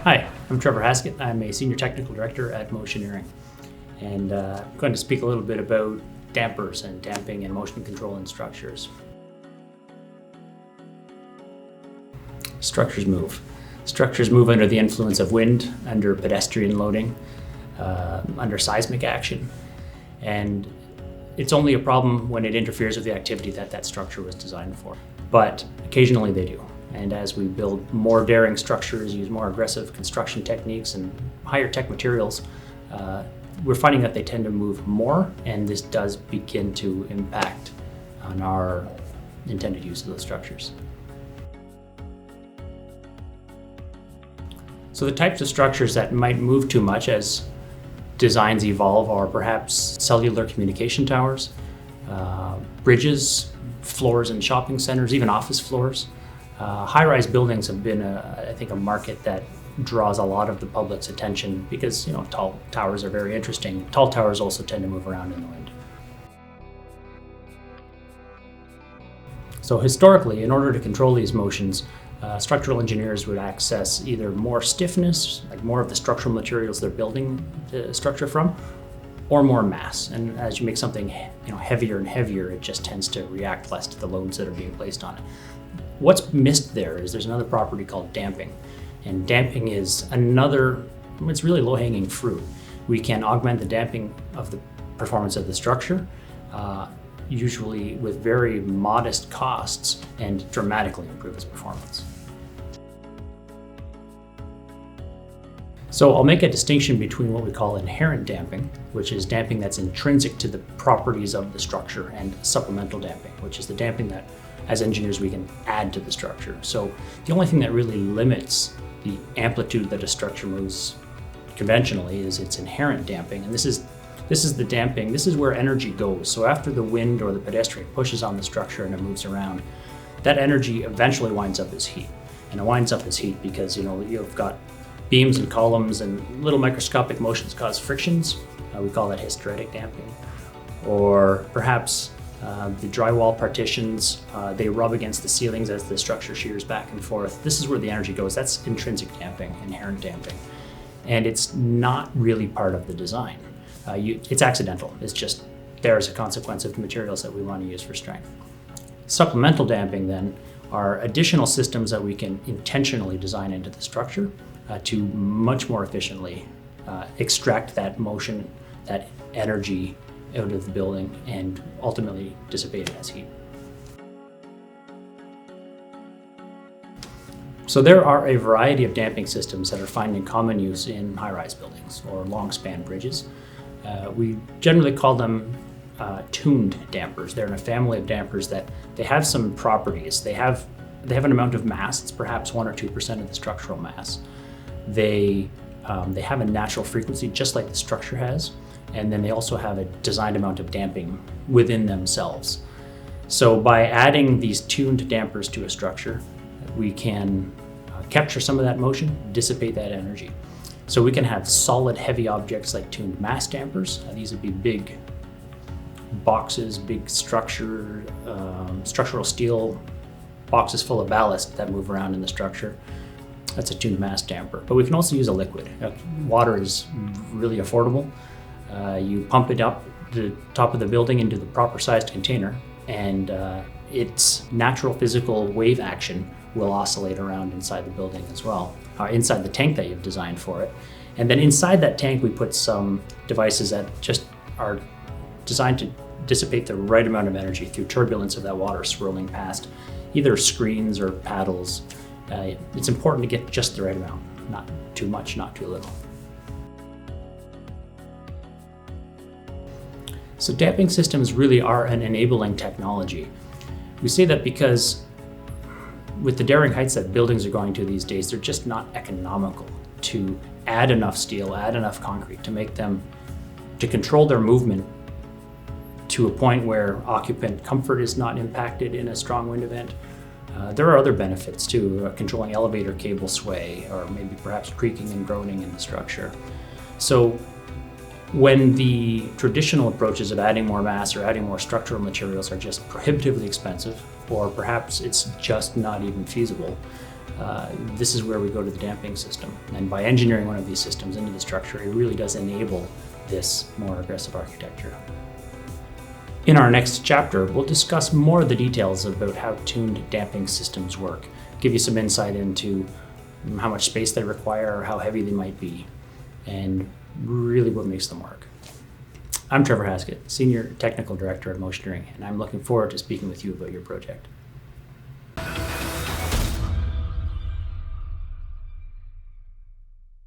Hi, I'm Trevor Haskett. I'm a Senior Technical Director at Motioneering, and I'm going to speak a little bit about dampers and damping and motion control in structures. Structures move. Structures move under the influence of wind, under pedestrian loading, under seismic action, and it's only a problem when it interferes with the activity that structure was designed for. But occasionally they do. And as we build more daring structures, use more aggressive construction techniques and higher tech materials, we're finding that they tend to move more, and this does begin to impact on our intended use of those structures. So the types of structures that might move too much as designs evolve are perhaps cellular communication towers, bridges, floors in shopping centers, even office floors. High-rise buildings have been, I think, a market that draws a lot of the public's attention because, tall towers are very interesting. Tall towers also tend to move around in the wind. So historically, in order to control these motions, structural engineers would access either more stiffness, like more of the structural materials they're building the structure from, or more mass. And as you make something heavier and heavier, it just tends to react less to the loads that are being placed on it. What's missed there is there's another property called damping. And damping is it's really low-hanging fruit. We can augment the damping of the performance of the structure, usually with very modest costs, and dramatically improve its performance. So I'll make a distinction between what we call inherent damping, which is damping that's intrinsic to the properties of the structure, and supplemental damping, which is the damping that, as engineers, we can add to the structure. So the only thing that really limits the amplitude that a structure moves conventionally is its inherent damping, and this is the damping. This is where energy goes. So after the wind or the pedestrian pushes on the structure and it moves around, that energy eventually winds up as heat. And it winds up as heat because you've got beams and columns, and little microscopic motions cause frictions. We call that hysteretic damping. Or perhaps the drywall partitions, they rub against the ceilings as the structure shears back and forth. This is where the energy goes. That's intrinsic damping, inherent damping. And it's not really part of the design. It's accidental. It's just there as a consequence of the materials that we want to use for strength. Supplemental damping then are additional systems that we can intentionally design into the structure to much more efficiently extract that motion, that energy out of the building, and ultimately dissipate it as heat. So there are a variety of damping systems that are finding common use in high-rise buildings or long-span bridges. We generally call them tuned dampers. They're in a family of dampers that they have some properties. They have an amount of mass. It's perhaps 1 or 2% of the structural mass. They have a natural frequency just like the structure has, and then they also have a designed amount of damping within themselves. So by adding these tuned dampers to a structure, we can capture some of that motion, dissipate that energy. So we can have solid, heavy objects like tuned mass dampers. These would be big boxes, big structural steel boxes full of ballast that move around in the structure. That's a tuned mass damper. But we can also use a liquid. Water is really affordable. You pump it up the top of the building into the proper sized container, and its natural physical wave action will oscillate around inside the building as well, inside the tank that you've designed for it. And then inside that tank, we put some devices that just are designed to dissipate the right amount of energy through turbulence of that water swirling past either screens or paddles. It's important to get just the right amount, not too much, not too little. So damping systems really are an enabling technology. We say that because with the daring heights that buildings are going to these days, they're just not economical to add enough steel, add enough concrete to control their movement to a point where occupant comfort is not impacted in a strong wind event. There are other benefits too, controlling elevator cable sway, or maybe perhaps creaking and groaning in the structure. So when the traditional approaches of adding more mass or adding more structural materials are just prohibitively expensive, or perhaps it's just not even feasible, this is where we go to the damping system. And by engineering one of these systems into the structure, it really does enable this more aggressive architecture. In our next chapter, we'll discuss more of the details about how tuned damping systems work, give you some insight into how much space they require, how heavy they might be, and really what makes them work. I'm Trevor Haskett, Senior Technical Director at Motioneering, and I'm looking forward to speaking with you about your project.